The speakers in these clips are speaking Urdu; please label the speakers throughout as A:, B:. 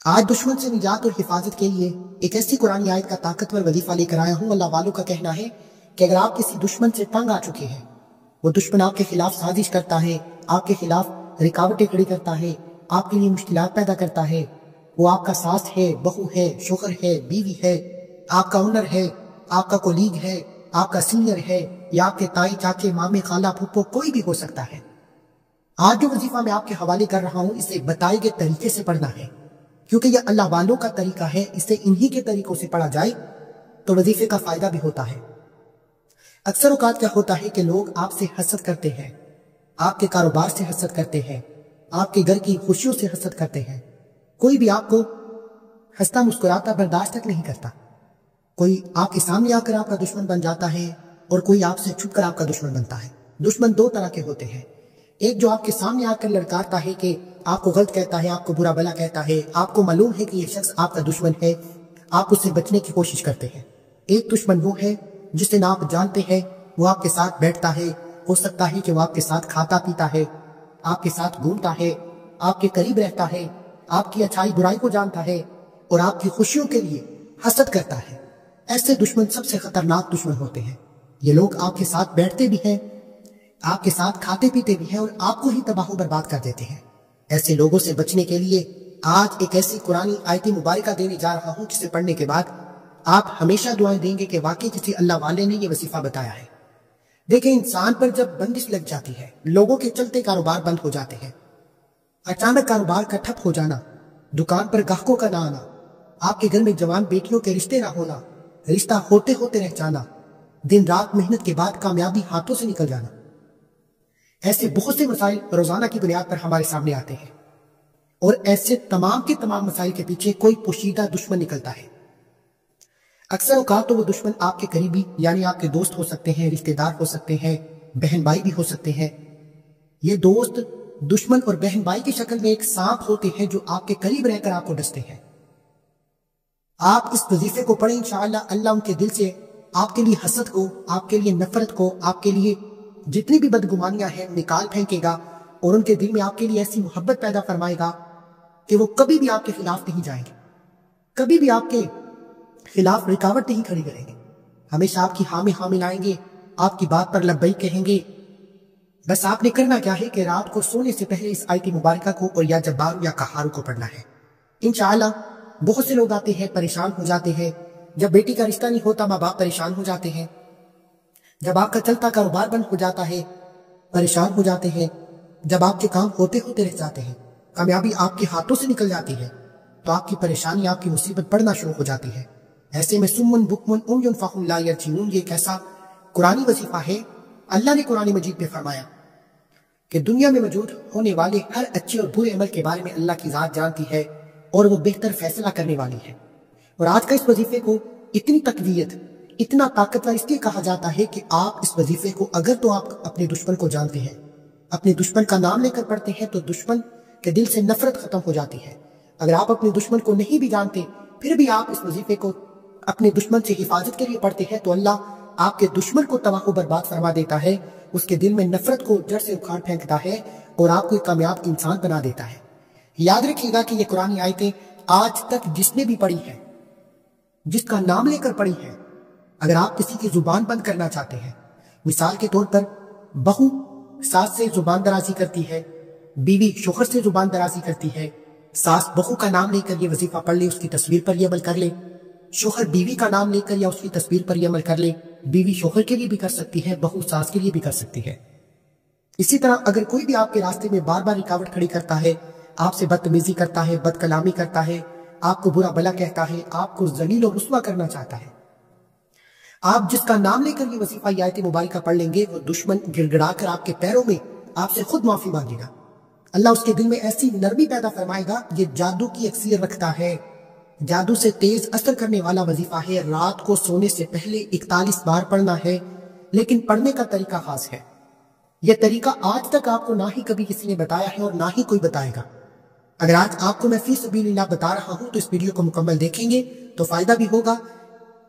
A: آج دشمن سے نجات اور حفاظت کے لیے ایک ایسی قرآن آیت کا طاقتور وظیفہ لے کر آیا ہوں۔ اللہ والوں کا کہنا ہے کہ اگر آپ کسی دشمن سے تنگ آ چکے ہیں، وہ دشمن آپ کے خلاف سازش کرتا ہے، آپ کے خلاف رکاوٹیں کھڑی کرتا ہے، آپ کے لیے مشکلات پیدا کرتا ہے، وہ آپ کا ساس ہے، بہو ہے، شوہر ہے، بیوی ہے، آپ کا اونر ہے، آپ کا کولیگ ہے، آپ کا سینئر ہے، یا آپ کے تائی چاچے مامے خالہ پھپھو کوئی بھی ہو سکتا ہے۔ آج جو وظیفہ میں آپ کے حوالے کر رہا ہوں، اسے بتائے گئے طریقے سے پڑھنا ہے، کیونکہ یہ اللہ والوں کا طریقہ ہے۔ اسے انہی کے طریقوں سے پڑھا جائے تو وظیفے کا فائدہ بھی ہوتا ہے۔ اکثر اوقات کیا ہوتا ہے کہ لوگ آپ سے حسد کرتے ہیں، آپ کے کاروبار سے حسد کرتے ہیں، آپ کے گھر کی خوشیوں سے حسد کرتے ہیں۔ کوئی بھی آپ کو ہنستا مسکراتا برداشت تک نہیں کرتا۔ کوئی آپ کے سامنے آ کر آپ کا دشمن بن جاتا ہے اور کوئی آپ سے چھپ کر آپ کا دشمن بنتا ہے۔ دشمن دو طرح کے ہوتے ہیں، ایک جو آپ کے سامنے آ کر لڑکاتا ہے کہ آپ کو غلط کہتا ہے، آپ کو برا بلا کہتا ہے، آپ کو معلوم ہے کہ یہ شخص آپ کا دشمن ہے، آپ اس سے بچنے کی کوشش کرتے ہیں۔ ایک دشمن وہ ہے جسے نہ آپ جانتے ہیں، وہ آپ کے ساتھ بیٹھتا ہے، ہو سکتا ہے کہ وہ آپ کے ساتھ کھاتا پیتا ہے، آپ کے ساتھ گھومتا ہے، آپ کے قریب رہتا ہے، آپ کی اچھائی برائی کو جانتا ہے اور آپ کی خوشیوں کے لیے حسد کرتا ہے۔ ایسے دشمن سب سے خطرناک دشمن ہوتے ہیں۔ یہ لوگ آپ کے ساتھ بیٹھتے بھی ہیں، آپ کے ساتھ کھاتے پیتے بھی ہیں اور آپ کو ہی تباہ و برباد کر دیتے ہیں۔ ایسے لوگوں سے بچنے کے لیے آج ایک ایسی قرآن آیت مبارکہ دینے جا رہا ہوں جسے پڑھنے کے بعد آپ ہمیشہ دعائیں دیں گے کہ واقعی کسی اللہ والے نے یہ وظیفہ بتایا ہے۔ دیکھیں، انسان پر جب بندش لگ جاتی ہے، لوگوں کے چلتے کاروبار بند ہو جاتے ہیں، اچانک کاروبار کا ٹھپ ہو جانا، دکان پر گاہکوں کا نہ آنا، آپ کے گھر میں جوان بیٹیوں کے رشتے نہ ہونا، رشتہ ہوتے ہوتے رہ جانا، دن رات محنت کے بعد کامیابی ہاتھوں سے نکل جانا، ایسے بہت سے مسائل روزانہ کی بنیاد پر ہمارے سامنے آتے ہیں، اور ایسے تمام کے تمام مسائل کے پیچھے کوئی پوشیدہ دشمن نکلتا ہے۔ اکثر اوقات تو وہ دشمن آپ کے قریبی یعنی آپ کے دوست ہو سکتے ہیں، رشتہ دار ہو سکتے ہیں، بہن بھائی بھی ہو سکتے ہیں۔ یہ دوست دشمن اور بہن بھائی کی شکل میں ایک سانپ ہوتے ہیں جو آپ کے قریب رہ کر آپ کو ڈستے ہیں۔ آپ اس وظیفے کو پڑھیں، انشاءاللہ اللہ ان کے دل سے آپ کے لیے حسد کو، آپ کے لیے نفرت کو، آپ کے لیے جتنی بھی بدگمانیاں ہیں نکال پھینکے گا اور ان کے دل میں آپ کے لیے ایسی محبت پیدا فرمائے گا کہ وہ کبھی بھی آپ کے خلاف نہیں جائیں گے، کبھی بھی آپ کے خلاف رکاوٹ نہیں کھڑی کریں گے، ہمیشہ آپ کی ہاں میں ہاں ملائیں گے، آپ کی بات پر لبیک کہیں گے۔ بس آپ نے کرنا کیا ہے کہ رات کو سونے سے پہلے اس آیت مبارکہ کو اور یا جبار یا قہار کو پڑھنا ہے۔ انشاءاللہ بہت سے لوگ آتے ہیں، پریشان ہو جاتے ہیں، جب بیٹی کا رشتہ نہیں ہوتا ماں باپ پریشان ہو جاتے ہیں، جب آپ کا چلتا کاروبار بند ہو جاتا ہے پریشان ہو جاتے ہیں، جب آپ کے کام ہوتے ہوتے رہ جاتے ہیں، کامیابی آپ کے ہاتھوں سے نکل جاتی ہے، تو آپ کی پریشانی، آپ کی مصیبت بڑھنا شروع ہو جاتی ہے۔ ایسے میں سمن بکمن عمی فہم لا یرجعون، یہ کیسا قرآنی وظیفہ ہے۔ اللہ نے قرآن مجید میں فرمایا کہ دنیا میں موجود ہونے والے ہر اچھے اور برے عمل کے بارے میں اللہ کی ذات جانتی ہے اور وہ بہتر فیصلہ کرنے والی ہے۔ اور آج کا اس وظیفے کو اتنی تقویت، اتنا طاقتور اس لیے کہا جاتا ہے کہ آپ اس وظیفے کو اگر تو آپ اپنے دشمن کو جانتے ہیں، اپنے دشمن کا نام لے کر پڑھتے ہیں تو دشمن کے دل سے نفرت ختم ہو جاتی ہے۔ اگر آپ اپنے دشمن کو نہیں بھی جانتے پھر بھی آپ اس وظیفے کو اپنے دشمن سے حفاظت کے لیے پڑھتے ہیں تو اللہ آپ کے دشمن کو تباہ و برباد فرما دیتا ہے، اس کے دل میں نفرت کو جڑ سے اکھاڑ پھینکتا ہے اور آپ کو ایک کامیاب انسان بنا دیتا ہے۔ یاد رکھیے گا کہ یہ قرآن آیتیں آج تک جس نے بھی پڑھی ہے، جس کا نام لے کر پڑھی ہے، اگر آپ کسی کی زبان بند کرنا چاہتے ہیں، مثال کے طور پر بہو ساس سے زبان درازی کرتی ہے، بیوی شوہر سے زبان درازی کرتی ہے، ساس بہو کا نام لے کر یہ وظیفہ پڑھ لے، اس کی تصویر پر یہ عمل کر لے، شوہر بیوی کا نام لے کر یا اس کی تصویر پر یہ عمل کر لے، بیوی شوہر کے لیے بھی کر سکتی ہے، بہو ساس کے لیے بھی کر سکتی ہے۔ اسی طرح اگر کوئی بھی آپ کے راستے میں بار بار رکاوٹ کھڑی کرتا ہے، آپ سے بدتمیزی کرتا ہے، بد کلامی کرتا ہے، آپ کو برا بلا کہتا ہے، آپ کو ذلیل و رسوا کرنا چاہتا ہے، آپ جس کا نام لے کر یہ وظیفہ یہ آیت مبارکہ پڑھ لیں گے، وہ دشمن گڑ گڑا کر آپ کے پیروں میں آپ سے خود معافی مانگے گا۔ اللہ اس کے دل میں ایسی نرمی پیدا فرمائے گا، یہ جادو کی اکثیر رکھتا ہے، جادو سے تیز اثر کرنے والا وظیفہ ہے۔ رات کو سونے سے پہلے 41 بار پڑھنا ہے، لیکن پڑھنے کا طریقہ خاص ہے۔ یہ طریقہ آج تک آپ کو نہ ہی کبھی کسی نے بتایا ہے اور نہ ہی کوئی بتائے گا۔ اگر آج آپ کو میں فی سبیل اللہ بتا رہا ہوں تو اس ویڈیو کو مکمل دیکھیں گے تو فائدہ بھی ہوگا،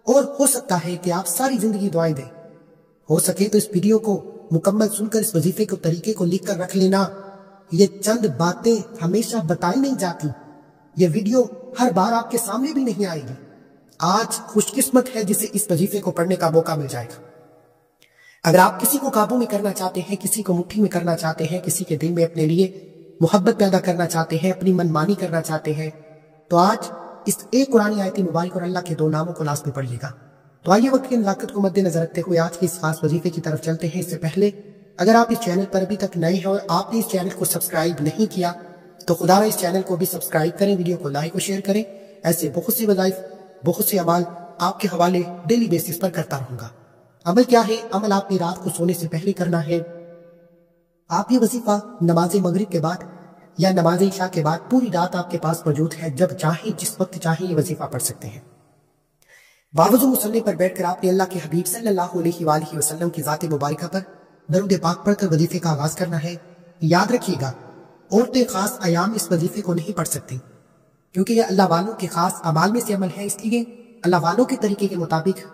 A: اور ہو سکتا ہے کہ آپ ساری زندگی دعائیں دیں۔ ہو سکے تو اس ویڈیو کو مکمل سن کر اس وظیفے طریقے کو لکھ کر رکھ لینا۔ یہ چند باتیں ہمیشہ بتائی نہیں جاتی، یہ ویڈیو ہر بار آپ کے سامنے بھی نہیں آئے گی۔ آج خوش قسمت ہے جسے اس وظیفے کو پڑھنے کا موقع مل جائے گا۔ اگر آپ کسی کو قابو میں کرنا چاہتے ہیں، کسی کو مٹھی میں کرنا چاہتے ہیں، کسی کے دل میں اپنے لیے محبت پیدا کرنا چاہتے ہیں، اپنی منمانی کرنا چاہتے ہیں، تو آج اس ایک قرآن آیت مبارک اور اللہ کے 2 ناموں کو لازمی پڑھیے گا۔ تو آئیے وقت کی نزاکت کو مد نظر رکھتے ہوئے آج کے اس خاص وظیفے کی طرف چلتے ہیں۔ اس سے پہلے اگر آپ اس چینل پر ابھی تک نئے ہیں اور آپ نے اس چینل کو سبسکرائب نہیں کیا تو خدا را اس چینل کو بھی سبسکرائب کریں، ویڈیو کو لائک اور شیئر کریں۔ ایسے بہت سے وظائف، بہت سے اعمال آپ کے حوالے ڈیلی بیسس پر کرتا رہوں گا۔ عمل کیا ہے؟ عمل آپ نے رات کو سونے سے پہلے کرنا ہے۔ آپ یہ وظیفہ نماز مغرب کے بعد یا نماز عشاء کے بعد پوری رات آپ کے پاس موجود ہے، جب چاہیں جس وقت چاہیں یہ وظیفہ پڑھ سکتے ہیں۔ باوضو مصلی پر بیٹھ کر آپ نے اللہ کے حبیب صلی اللہ علیہ وآلہ وسلم کی ذات مبارکہ پر درود پاک پڑھ کر وظیفے کا آغاز کرنا ہے۔ یاد رکھیے گا، عورتیں خاص ایام اس وظیفے کو نہیں پڑھ سکتی، کیونکہ یہ اللہ والوں کے خاص اعمال میں سے عمل ہے، اس لیے اللہ والوں کے طریقے کے مطابق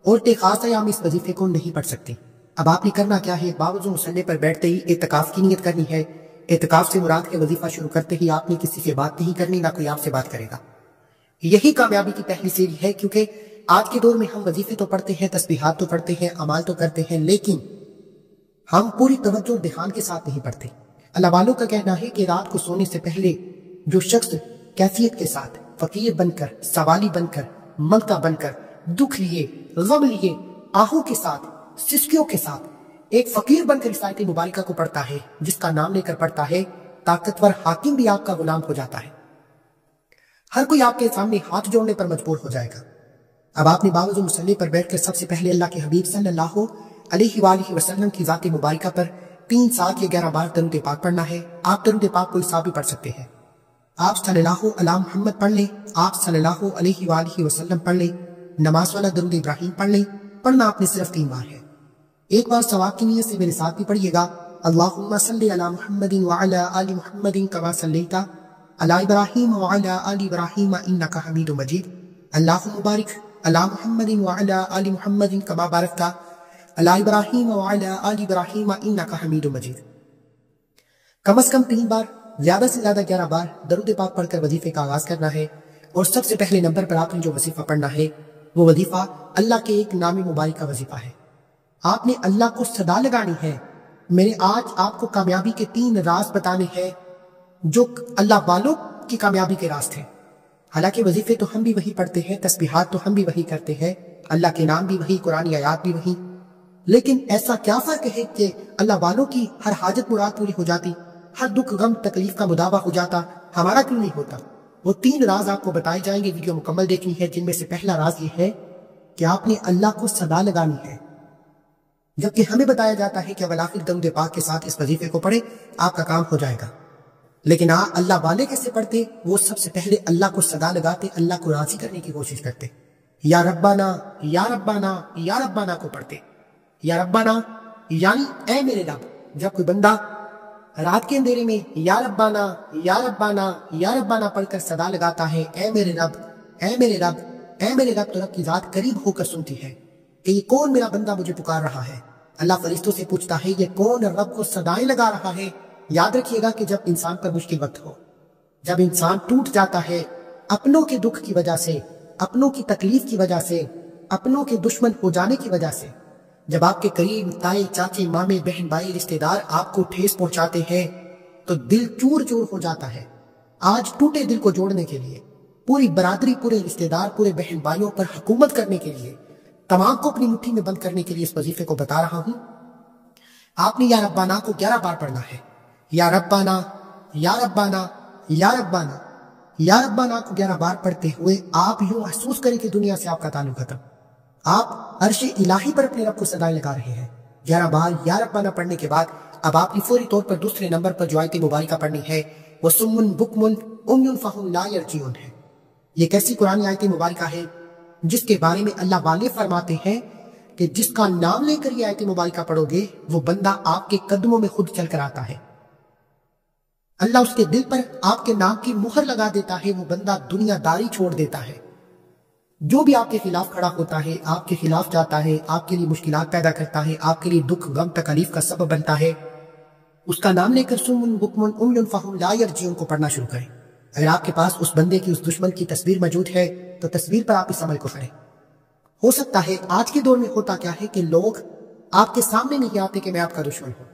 A: عورتیں خاص ایام اس وظیفے کو نہیں پڑھ سکتی۔ اب آپ نے کرنا کیا ہے؟ باوضو مصلی پر بیٹھتے ہی اعتکاف کی نیت کرنی ہے۔ اعتکاف سے مراد کے وظیفہ شروع کرتے ہی آپ نے کسی سے بات نہیں کرنی، نہ کوئی آپ سے بات کرے گا۔ یہی کامیابی کی پہلی سیڑھی ہے، کیونکہ آج کے دور میں ہم وظیفے تو پڑھتے ہیں، تسبیحات تو پڑھتے ہیں، اعمال تو کرتے ہیں، لیکن ہم پوری توجہ اور دھیان کے ساتھ نہیں پڑھتے۔ اللہ والوں کا کہنا ہے کہ رات کو سونے سے پہلے جو شخص کیفیت کے ساتھ فقیر بن کر، سوالی بن کر، منگتا بن کر، دکھ لیے، غم لیے، آہوں کے ساتھ، سسکیوں کے ساتھ ایک فقیر بن کر اس آیت مبارکہ کو پڑھتا ہے، جس کا نام لے کر پڑھتا ہے، طاقتور حاکم بھی آپ کا غلام ہو جاتا ہے۔ ہر کوئی آپ کے سامنے ہاتھ جوڑنے پر مجبور ہو جائے گا۔ اب آپ نے باوضو مصلی پر بیٹھ کر سب سے پہلے اللہ کے حبیب صلی اللہ علیہ وآلہ وسلم کی ذات مبارکہ پر 3 7 یا 11 بار درود پاک پڑھنا ہے۔ آپ درود پاک کوئی سا بھی پڑھ سکتے ہیں۔ آپ صلی اللہ علی محمد پڑھ لیں، آپ صلی اللہ علیہ وآلہ وسلم پڑھ لیں، نماز والا درود ابراہیم پڑھ لیں۔ پڑھنا آپ نے صرف 3 بار ہے۔ ایک بار ثواب کی نیت سے میرے ساتھ بھی پڑھیے گا۔ اللہم صلی علی محمد وعلی آل محمد کما صلیت علی ابراہیم وعلی آل ابراہیم انک حمید مجید۔ اللہم بارک علی محمد وعلی آل محمد کما بارکت علی ابراہیم وعلی آل ابراہیم انک حمید مجید۔ کم از کم 3 بار، زیادہ سے زیادہ 11 بار درود پاک پڑھ کر وظیفے کا آغاز کرنا ہے۔ اور سب سے پہلے نمبر پر آپ نے جو وظیفہ پڑھنا ہے وہ وظیفہ اللہ کے ایک نام مبارک کا وظیفہ ہے۔ آپ نے اللہ کو صدا لگانی ہے۔ میں نے آج آپ کو کامیابی کے 3 راز بتانے ہیں جو اللہ والوں کی کامیابی کے راز تھے۔ حالانکہ وظیفے تو ہم بھی وہی پڑھتے ہیں، تسبیحات تو ہم بھی وہی کرتے ہیں، اللہ کے نام بھی وہی، قرآن آیات بھی وہی، لیکن ایسا کیا فرق ہے کہ اللہ والوں کی ہر حاجت مراد پوری ہو جاتی، ہر دکھ غم تکلیف کا مداوع ہو جاتا، ہمارا کیوں نہیں ہوتا؟ وہ 3 راز آپ کو بتائے جائیں گے، ویڈیو مکمل دیکھنی ہے، جن میں سے پہلا راز یہ ہے کہ آپ نے اللہ کو صدا لگانی ہے۔ جبکہ ہمیں بتایا جاتا ہے کہ اولآخر درود پاک کے ساتھ اس وظیفے کو پڑھے، آپ کا کام ہو جائے گا۔ لیکن اللہ والے کیسے پڑھتے؟ وہ سب سے پہلے اللہ کو صدا لگاتے، اللہ کو راضی کرنے کی کوشش کرتے۔ یا ربنا یا ربنا یا ربنا کو پڑھتے۔ یا ربنا یعنی اے میرے رب۔ جب کوئی بندہ رات کے اندھیرے میں یا ربنا یا ربنا یا ربنا پڑھ کر صدا لگاتا ہے، اے میرے رب، اے میرے رب، اے میرے رب، تو رب کی ذات قریب ہو کر سنتی ہے کہ یہ کون میرا بندہ مجھے پکار رہا ہے۔ اللہ فرشتوں سے پوچھتا ہے یہ کون رب کو صدائیں لگا رہا ہے۔ یاد رکھیے گا کہ جب انسان پر مشکل وقت ہو، جب انسان ٹوٹ جاتا ہے اپنوں کے دکھ کی وجہ سے، اپنوں کی تکلیف کی وجہ سے، اپنوں کے دشمن ہو جانے کی وجہ سے، جب آپ کے قریب تائے چاچے مامے بہن بھائی رشتہ دار آپ کو ٹھیس پہنچاتے ہیں تو دل چور چور ہو جاتا ہے۔ آج ٹوٹے دل کو جوڑنے کے لیے، پوری برادری، پورے رشتہ دار، پورے بہن بھائیوں پر حکومت کرنے کے لیے، تمام کو اپنی مٹھی میں بند کرنے کے لیے اس وظیفے کو بتا رہا ہوں۔ آپ نے یا ربنا کو 11 بار پڑھنا ہے۔ یا ربنا یا ربنا یا ربنا یا ربنا کو 11 بار پڑھتے ہوئے آپ یوں محسوس کریں کہ دنیا سے آپ کا تعلق ختم، آپ عرش الہی پر اپنے رب کو صدائیں لگا رہے ہیں۔ 11 بار یا ربنا پڑھنے کے بعد اب آپ نے فوری طور پر دوسرے نمبر پر جو آیت مبارکہ پڑھنی ہے وہ سمن بکمن عمی فہم لا یرجعون ہے۔ یہ کیسی قرآن آیت مبارکہ ہے جس کے بارے میں اللہ والے فرماتے ہیں کہ جس کا نام لے کر یہ آیت مبارکہ پڑھو گے وہ بندہ آپ کے قدموں میں خود چل کر آتا ہے، اللہ اس کے دل پر آپ کے نام کی مہر لگا دیتا ہے، وہ بندہ دنیا داری چھوڑ دیتا ہے۔ جو بھی آپ کے خلاف کھڑا ہوتا ہے، آپ کے خلاف جاتا ہے، آپ کے لیے مشکلات پیدا کرتا ہے، آپ کے لیے دکھ غم تکلیف کا سبب بنتا ہے، اس کا نام لے کر سمن بکمن عمی فہم لا یرجعون کو پڑھنا شروع کریں۔ اگر آپ کے پاس اس بندے کی، اس دشمن کی تصویر موجود ہے تو تصویر پر آپ اس عمل کو کریں۔ ہو سکتا ہے آج کے دور میں ہوتا کیا ہے کہ لوگ آپ کے سامنے نہیں آتے کہ میں آپ کا دشمن ہوں،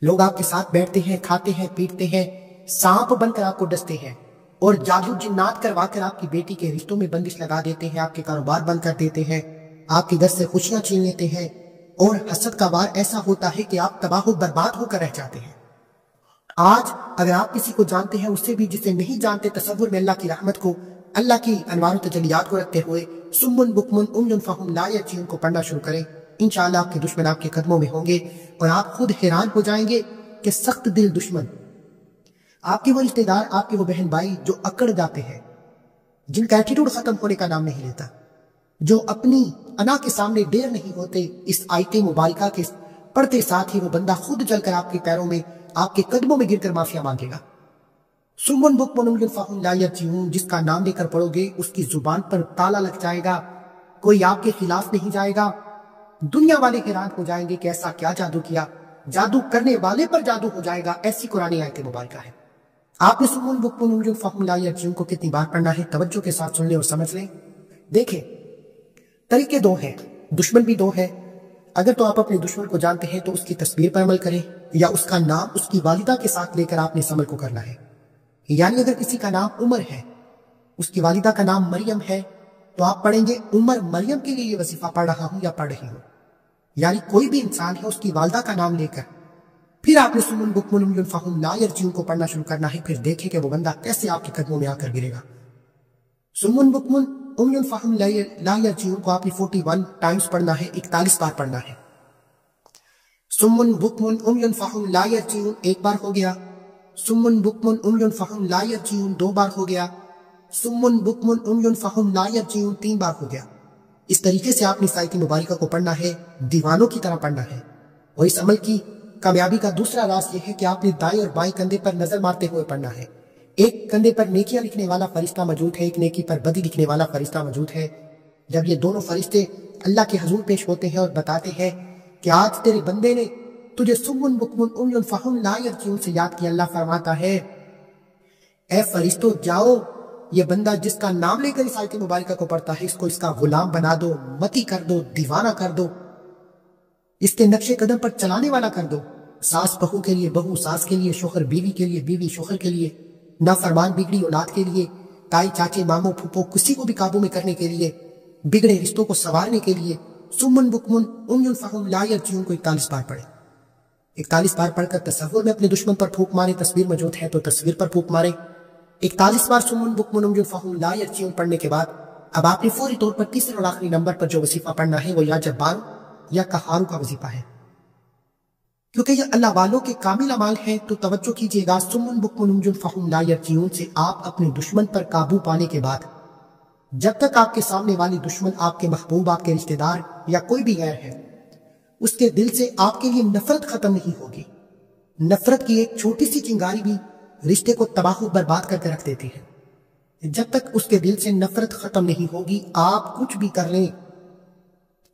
A: لوگ آپ کے ساتھ بیٹھتے ہیں، کھاتے ہیں، پیٹتے ہیں، سانپ بن کر آپ کو ڈستے ہیں اور جادو جنات کروا کر آپ کی بیٹی کے رشتوں میں بندش لگا دیتے ہیں، آپ کے کاروبار بند کر دیتے ہیں، آپ کے گھر سے خوشیاں چھین لیتے ہیں، اور حسد کا وار ایسا ہوتا ہے کہ آپ تباہ و برباد ہو کر رہ جاتے ہیں۔ آج اگر آپ کسی کو جانتے ہیں، اس سے بھی جسے نہیں جانتے، تصور میں اللہ کی رحمت کو، اللہ کی انوار و تجلیات کو رکھتے ہوئے سمن بکمن عمین فہم لا یرجعون کو پڑھنا شروع کریں، انشاءاللہ آپ کے دشمن آپ کے قدموں میں ہوں گے اور آپ خود حیران ہو جائیں گے کہ سخت دل دشمن، آپ کے وہ رشتہ دار، آپ کے وہ بہن بھائی جو اکڑ جاتے ہیں، جن کا ایٹیٹیوڈ ختم ہونے کا نام نہیں لیتا، جو اپنی انا کے سامنے دیر نہیں ہوتے، اس آیت مبارکہ کے پڑھتے ساتھ ہی وہ بندہ خود جل کر آپ کے پیروں میں، آپ کے قدموں میں گر کر معافیا مانگے گا۔ سمن بکمن عمین فہم لا یرجعون، جس کا نام لے کر پڑھو گے اس کی زبان پر تالا لگ جائے گا، کوئی آپ کے خلاف نہیں جائے گا، دنیا والے حیران ہو جائیں گے کہ ایسا کیا جادو کیا، جادو کرنے والے پر جادو ہو جائے گا، ایسی قرآن آیت مبارکہ ہے۔ آپ نے سمن بکمن عمین فہم لا یرجعون کو کتنی بار پڑھنا ہے، توجہ کے ساتھ سن لیں اور سمجھ لیں۔ دیکھیں، طریقے دو ہیں، دشمن بھی دو ہے۔ اگر تو آپ اپنے دشمن کو جانتے ہیں تو اس کی تصویر پر عمل کریں، یا اس کا نام اس کی والدہ کے ساتھ لے کر آپ نے اس عمل کو کرنا ہے۔ یعنی اگر کسی کا نام عمر ہے، اس کی والدہ کا نام مریم ہے، تو آپ پڑھیں گے عمر مریم کے لیے یہ وظیفہ پڑھ رہا ہوں یا پڑھ رہی ہوں، یعنی کوئی بھی انسان ہے اس کی والدہ کا نام لے کر پھر آپ نے سمن بکمن عمین فہم لا یرجعون کو پڑھنا شروع کرنا ہے۔ پھر دیکھیں کہ وہ بندہ کیسے آپ کے قدموں میں آ کر گرے گا۔ سمن بکمن عمین فہم لا یرجعون کو آپ نے 41 ٹائمز پڑھنا ہے، 41 بار پڑھنا ہے۔ سمن بکمن عمین فہم لا یرجعون ایک بار ہو گیا، سمن بکمن عمین فہم لا یرجعون 2 بار ہو گیا، سمن بکمن عمین فہم لا یرجعون 3 بار ہو گیا۔ اس طریقے سے آپ نے اس آیت مبارکہ کو پڑھنا ہے، دیوانوں کی طرح پڑھنا ہے۔ اور اس عمل کی کامیابی کا دوسرا راز یہ ہے کہ آپ نے دائیں اور بائیں کندھے پر نظر مارتے ہوئے پڑھنا ہے۔ ایک کندھے پر نیکیاں لکھنے والا فرشتہ موجود ہے، ایک نیکی پر بدی لکھنے والا فرشتہ موجود ہے۔ جب یہ دونوں فرشتے اللہ کے حضور پیش ہوتے ہیں اور بتاتے ہیں کہ آج تیرے بندے نے تجھے سمن بکمن عمین فہم لا یرجعون سے یاد کیا، اللہ فرماتا ہے اے فرشتوں جاؤ، یہ بندہ جس کا نام لے کر اس آیت مبارکہ کو پڑھتا ہے، اس کو اس کا غلام بنا دو، متی کر دو، دیوانہ کر دو، اس کے نقش قدم پر چلانے والا کر دو۔ ساس بہو کے لیے بہو، ساس کے لیے شوہر بیوی کے لیے بیوی شوہر کے لیے، نافرمان بگڑی اولاد کے لیے، تائی چاچے ماموں پھوپھو کسی کو بھی قابو میں کرنے کے لیے، بگڑے رشتوں کو سنوارنے کے لیے سمن بکمن عمین فہم لا یرجعون کو 41 بار پڑھیں۔ 41 بار پڑھ کر تصور میں اپنے دشمن پر پھونک مارے، تصویر موجود ہے تو تصویر پر پھونک مارے۔ 41 بار سمن بکمن عمین فہم لا یرجعون پڑھنے کے بعد اب آپ نے فوری طور پر تیسرے اور آخری نمبر پر جو وظیفہ پڑھنا ہے وہ یا جبار یا قہار کا وظیفہ ہے، کیونکہ یہ اللہ والوں کے کامل اعمال ہیں۔ تو توجہ کیجئے گا، سمن بکمن عمین فہم لا یرجعون سے آپ اپنے دشمن پر قابو پانے کے بعد جب تک آپ کے سامنے والی دشمن آپ کے محبوب، آپ کے رشتہ دار یا کوئی بھی غیر ہے، اس کے دل سے آپ کے لیے نفرت ختم نہیں ہوگی۔ نفرت کی ایک چھوٹی سی چنگاری بھی رشتے کو تباہ و برباد کر کے رکھ دیتی ہے۔ جب تک اس کے دل سے نفرت ختم نہیں ہوگی، آپ کچھ بھی کر لیں،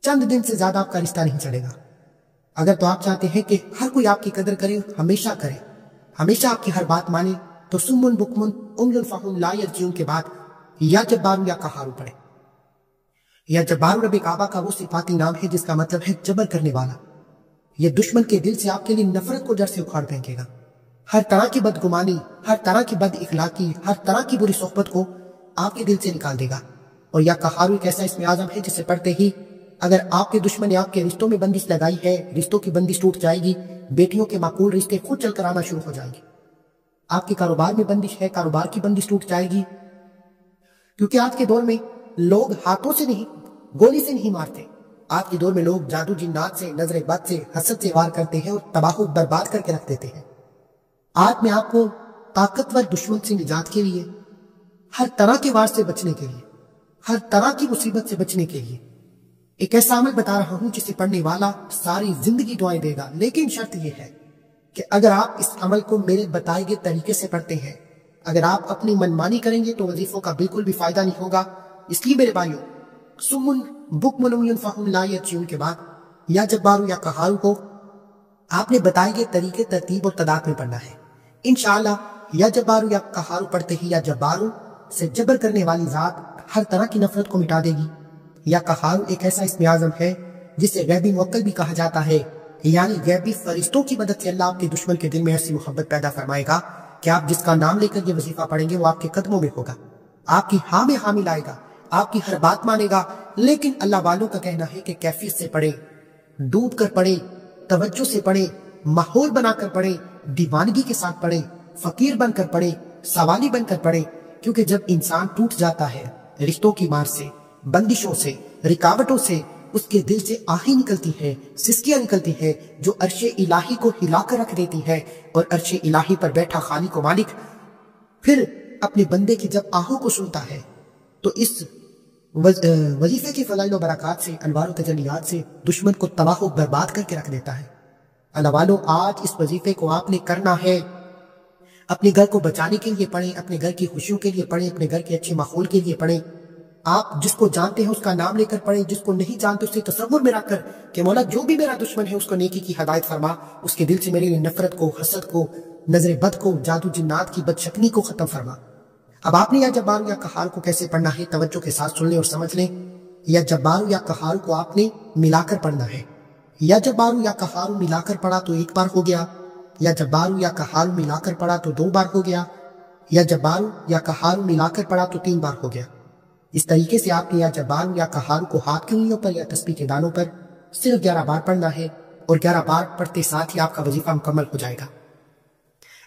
A: چند دن سے زیادہ آپ کا رشتہ نہیں چلے گا۔ اگر تو آپ چاہتے ہیں کہ ہر کوئی آپ کی قدر کرے، ہمیشہ کرے، ہمیشہ آپ کی ہر بات مانے، تو سمن بکمن عمین فہم لا یرجعون کے بعد یا جبار یا قہار پڑھیں۔ یا جبار رب کعبہ کا وہ صفاتی نام ہے جس کا مطلب ہے جبر کرنے والا۔ یہ دشمن کے دل سے آپ کے لیے نفرت کو جڑ سے اکھاڑ پھینکے گا، ہر طرح کی بدگمانی، ہر طرح کی بد اخلاقی، ہر طرح کی بری صحبت کو آپ کے دل سے نکال دے گا۔ اور یا قہار ایک ایسا اسم اعظم ہے جسے پڑھتے ہی اگر آپ کے دشمن نے آپ کے رشتوں میں بندش لگائی ہے، رشتوں کی بندش ٹوٹ جائے گی، بیٹیوں کے معقول رشتے خود چل کر آنا شروع ہو جائیں گے۔ آپ کے کاروبار میں بندش ہے، کاروبار کی بندش ٹوٹ جائے گی، کیونکہ آج کے دور میں لوگ ہاتھوں سے نہیں، گولی سے نہیں مارتے۔ آج کے دور میں لوگ جادو جنات سے، نظر بد سے، حسد سے وار کرتے ہیں اور تباہ و برباد کر کے رکھ دیتے ہیں۔ آج میں آپ کو طاقتور دشمن سے نجات کے لیے، ہر طرح کے وار سے بچنے کے لیے، ہر طرح کی مصیبت سے بچنے کے لیے ایک ایسا عمل بتا رہا ہوں جسے پڑھنے والا ساری زندگی دعائیں دے گا۔ لیکن شرط یہ ہے کہ اگر آپ اس عمل کو میرے بتائے گئے طریقے سے پڑھتے ہیں، اگر آپ اپنی منمانی کریں گے تو وظیفوں کا بالکل بھی فائدہ نہیں ہوگا۔ اس لیے میرے بھائیوں، سمن بکمن عمین فہم لا یرجعون کے بعد یا جبار یا قہار کو آپ نے بتائے گئے طریقے، ترتیب اور تعداد میں پڑھنا ہے۔ انشاءاللہ یا جبارو یا قہارو پڑھتے ہی یا جبارو سے جبر کرنے والی ذات ہر طرح کی نفرت کو مٹا دے گی۔ یا قہارو ایک ایسا اسم اعظم ہے جسے غیبی موکل بھی کہا جاتا ہے، یعنی غیبی فرشتوں کی مدد سے اللہ آپ کے دشمن کے دل میں ایسی محبت پیدا فرمائے گا کہ آپ جس کا نام لے کر یہ وظیفہ پڑھیں گے وہ آپ کے قدموں میں ہوگا، آپ کی ہاں میں ہاں ملائے گا، آپ کی ہر بات مانے گا۔ لیکن اللہ والوں کا کہنا ہے کہ کیفیت سے پڑھیں، ڈوب کر پڑھیں، توجہ سے پڑھیں، ماحول بنا کر پڑھیں، دیوانگی کے ساتھ پڑھیں، فقیر بن کر پڑھیں، سوالی بن کر پڑھیں، کیونکہ جب انسان ٹوٹ جاتا ہے رشتوں کی مار سے، بندشوں سے، رکاوٹوں سے، اس کے دل سے آہیں نکلتی ہے، سسکیاں نکلتی ہے جو عرش الہی کو ہلا کر رکھ دیتی ہے، اور عرش الہی پر بیٹھا خالق و مالک پھر اپنے بندے کی جب آہوں کو سنتا ہے تو اس وظیفے کی فضائل و برکات سے، انوار و تجلیات سے دشمن کو تباہ و برباد کر کے رکھ دیتا ہے۔ اللہ والو، آج اس وظیفے کو آپ نے کرنا ہے، اپنے گھر کو بچانے کے لیے پڑھیں، اپنے گھر کی خوشیوں کے لیے پڑھیں، اپنے گھر کے اچھے ماحول کے لیے پڑھیں۔ آپ جس کو جانتے ہیں اس کا نام لے کر پڑھیں، جس کو نہیں جانتے اسے تصور میں رکھ کر کہ مولا جو بھی میرا دشمن ہے اس کو نیکی کی ہدایت فرما، اس کے دل سے میرے لیے نفرت کو، حسد کو، نظر بد کو، جادو جنات کی بدشکنی کو ختم فرما۔ اب آپ نے یا جبارو یا قہار کو کیسے پڑھنا ہے توجہ کے ساتھ سن لیں اور سمجھ لیں۔ یا جبارو یا قہار کو آپ نے ملا کر پڑھنا ہے۔ یا جبارو یا قہار ملا کر پڑھا تو ایک بار ہو گیا، یا جبارو یا قہار ملا کر پڑھا تو 2 بار ہو گیا، یا جبارو یا قہار ملا کر پڑھا تو 3 بار ہو گیا۔ اس طریقے سے آپ نے یا جبارو یا قہار کو ہاتھ کی انگلیوں پر یا تسبیح کے دانوں پر صرف 11 بار پڑھنا ہے، اور 11 بار پڑھتے ساتھ ہی آپ کا وظیفہ مکمل ہو جائے گا۔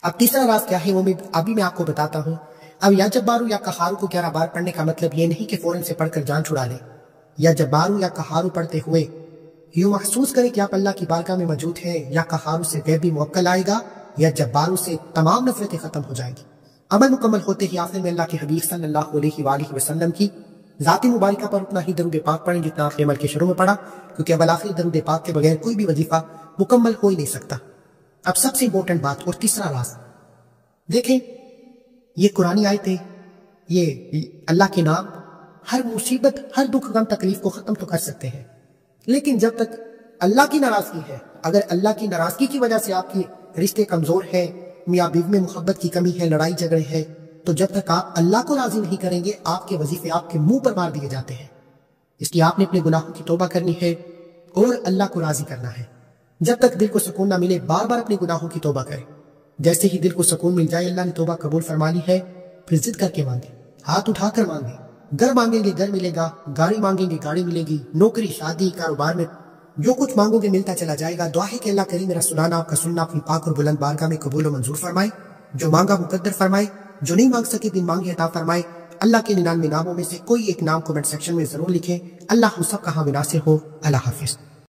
A: اب تیسرا راز کیا ہے وہ ابھی میں آپ کو بتاتا ہوں۔ اب یا جبارو یا قہارو کو 11 بار پڑھنے کا مطلب یہ نہیں کہ فوراً سے پڑھ کر جان چھڑا لیں۔ یا جبارو یا قہارو پڑھتے ہوئے یوں محسوس کریں کہ آپ اللہ کی بارگاہ میں موجود ہیں، یا قہارو سے غیبی موکل آئے گا، یا جبارو سے تمام نفرتیں ختم ہو جائیں گی۔ عمل مکمل ہوتے ہی آخر میں اللہ کے حبیب صلی اللہ علیہ وآلہ وسلم کی ذات مبارکہ پر اتنا ہی درود پاک پڑھیں جتنا آپ نے عمل کے شروع میں پڑھا، کیونکہ اول آخر درود پاک کے بغیر کوئی بھی وظیفہ مکمل ہو ہی نہیں سکتا۔ اب سب سے امپورٹنٹ بات اور تیسرا راز دیکھیں، یہ قرآنی آیتیں، یہ اللہ کے نام ہر مصیبت، ہر دکھ غم تکلیف کو ختم تو کر سکتے ہیں، لیکن جب تک اللہ کی ناراضگی ہے، اگر اللہ کی ناراضگی کی وجہ سے آپ کی رشتے کمزور ہیں، میاں بیوی میں محبت کی کمی ہے، لڑائی جھگڑے ہیں، تو جب تک آپ اللہ کو راضی نہیں کریں گے آپ کے وظیفے آپ کے منہ پر مار دیے جاتے ہیں۔ اس لیے آپ نے اپنے گناہوں کی توبہ کرنی ہے اور اللہ کو راضی کرنا ہے۔ جب تک دل کو سکون نہ ملے بار بار اپنے گناہوں کی توبہ کریں، جیسے ہی دل کو سکون مل جائے اللہ نے توبہ قبول فرما لی ہے، پھر ضد کر کے مانگے، ہاتھ اٹھا کر مانگے، گھر مانگیں گے گھر ملے گا، گاڑی مانگیں گے گاڑی ملے گی، نوکری، شادی، کاروبار میں جو کچھ مانگو گے ملتا چلا جائے گا۔ دعا ہے کہ اللہ کریم میرا سنانا، آپ کا سننا اپنی پاک اور بلند بارگاہ میں قبول و منظور فرمائے، جو مانگا مقدر فرمائے، جو نہیں مانگ سکے بن مانگے عطا فرمائے۔ اللہ کے 99 ناموں میں سے کوئی ایک نام کمنٹ سیکشن میں ضرور لکھیں۔ اللہ ہم سب کا حامل ناصر ہو۔ اللہ حافظ۔